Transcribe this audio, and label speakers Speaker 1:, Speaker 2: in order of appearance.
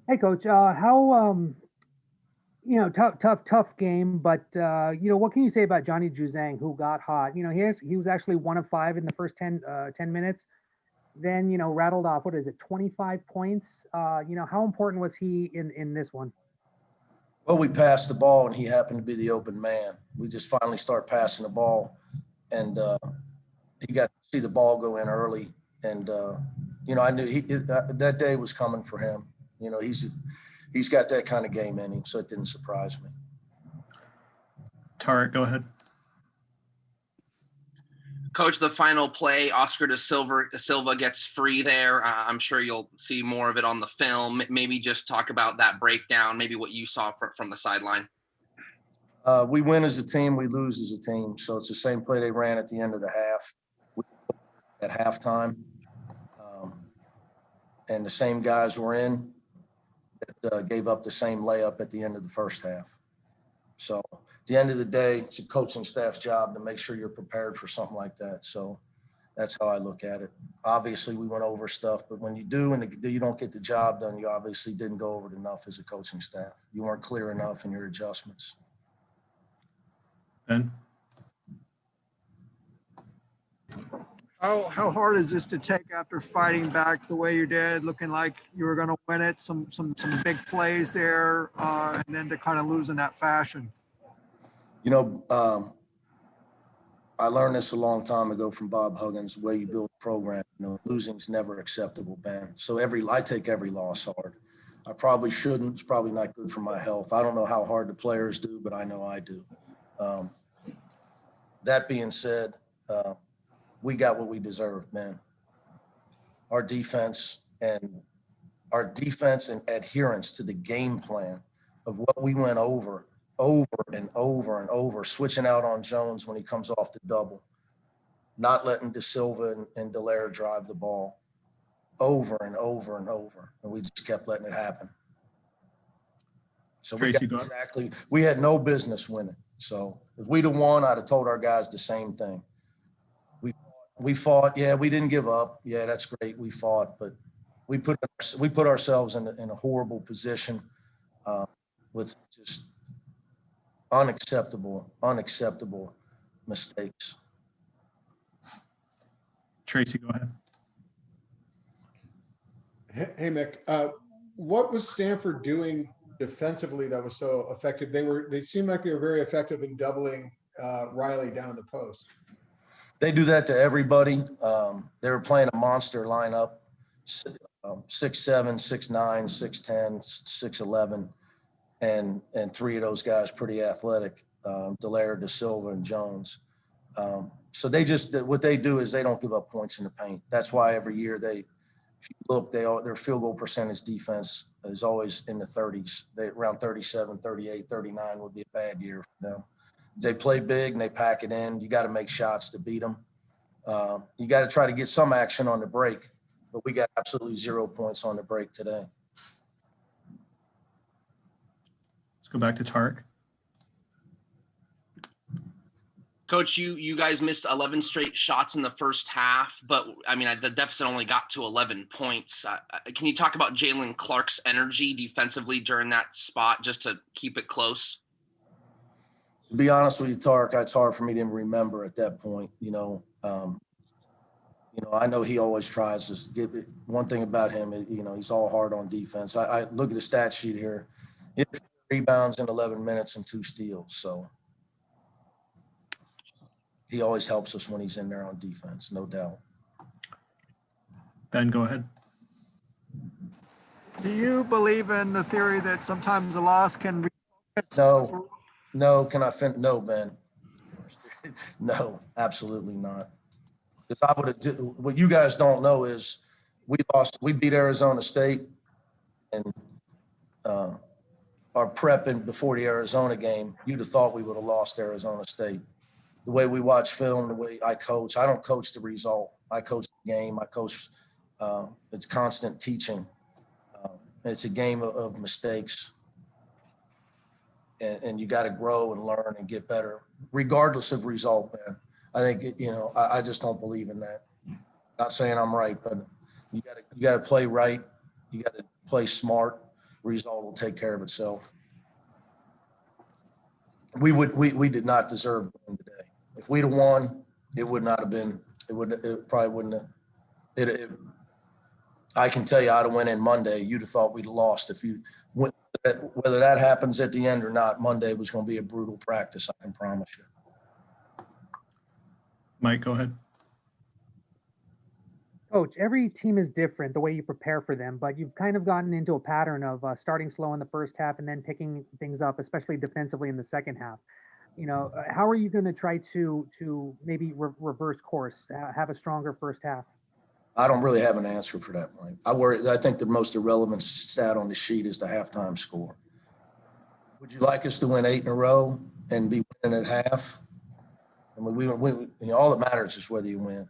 Speaker 1: Hey, Coach. Tough game, but what can you say about Johnny Juzang, who got hot? He was actually 1 of 5 in the first 10 minutes. Then rattled off, what is it, 25 points? How important was he in this one?
Speaker 2: Well, we passed the ball, and he happened to be the open man. We just finally start passing the ball, and he got to see the ball go in early. And I knew that day was coming for him. He's got that kind of game in him, so it didn't surprise me.
Speaker 3: Tarek, go ahead.
Speaker 4: Coach, the final play, Oscar da Silva gets free there. I'm sure you'll see more of it on the film. Maybe just talk about that breakdown, maybe what you saw from the sideline.
Speaker 2: We win as a team, we lose as a team. So it's the same play they ran at the end of the half, at halftime. And the same guys were in that gave up the same layup at the end of the first half. So at the end of the day, it's a coaching staff's job to make sure you're prepared for something like that. So that's how I look at it. Obviously, we went over stuff, but when you do and you don't get the job done, you obviously didn't go over it enough as a coaching staff. You weren't clear enough in your adjustments.
Speaker 3: Ben?
Speaker 5: How hard is this to take after fighting back the way you did, looking like you were going to win it, some big plays there, and then to kind of lose in that fashion?
Speaker 2: I learned this a long time ago from Bob Huggins, the way you build a program. Losing's never acceptable, Ben. So I take every loss hard. I probably shouldn't. It's probably not good for my health. I don't know how hard the players do, but I know I do. That being said, we got what we deserved, man. Our defense and adherence to the game plan of what we went over and over, switching out on Jones when he comes off the double, not letting Da Silva and Dallaire drive the ball over and over and over. And we just kept letting it happen. So we had no business winning. So if we'd have won, I'd have told our guys the same thing. We fought. Yeah, we didn't give up. Yeah, that's great. We fought, but we put ourselves in a horrible position with just unacceptable mistakes.
Speaker 3: Tracy, go ahead.
Speaker 6: Hey, Mick. What was Stanford doing defensively that was so effective? They seemed like they were very effective in doubling Riley down in the post.
Speaker 2: They do that to everybody. They were playing a monster lineup, 6'7", 6'9", 6'10", 6'11", and three of those guys pretty athletic, Dallaire, Da Silva, and Jones. So what they do is they don't give up points in the paint. That's why every year if you look, their field goal percentage defense is always in the 30s. Around 37, 38, 39 would be a bad year for them. They play big and they pack it in. You got to make shots to beat them. You got to try to get some action on the break, but we got absolutely 0 points on the break today.
Speaker 3: Let's go back to Tarek.
Speaker 4: Coach, you guys missed 11 straight shots in the first half, but I mean, the deficit only got to 11 points. Can you talk about Jalen Clark's energy defensively during that spot just to keep it close?
Speaker 2: To be honest with you, Tarek, it's hard for me to remember at that point. I know he always tries to give it. One thing about him, he's all hard on defense. I look at the stat sheet here. He had 3 rebounds in 11 minutes and 2 steals. So he always helps us when he's in there on defense, no doubt.
Speaker 3: Ben, go ahead.
Speaker 5: Do you believe in the theory that sometimes a loss can
Speaker 2: No. Can I finish? No, Ben. No, absolutely not. Because what you guys don't know is we beat Arizona State, and our prepping before the Arizona game, you'd have thought we would have lost Arizona State. The way we watch film, the way I coach, I don't coach the result. I coach the game. I coach, it's constant teaching. It's a game of mistakes. And you got to grow and learn and get better, regardless of result, man. I think, I just don't believe in that. Not saying I'm right, but you got to play right. You got to play smart. result will take care of itself. We did not deserve to win today. If we'd have won, it would not have been, it probably wouldn't have, I can tell you I'd have went in Monday. You'd have thought we'd have lost if you went, whether that happens at the end or not. Monday was going to be a brutal practice. I can promise you.
Speaker 3: Mike, go ahead.
Speaker 1: Coach, every team is different the way you prepare for them, but you've kind of gotten into a pattern of starting slow in the first half and then picking things up, especially defensively in the second half. How are you going to try to maybe reverse course, have a stronger first half?
Speaker 2: I don't really have an answer for that, Mike. I think the most irrelevant stat on the sheet is the halftime score. Would you like us to win 8 in a row and be winning at half? I mean, all that matters is whether you win.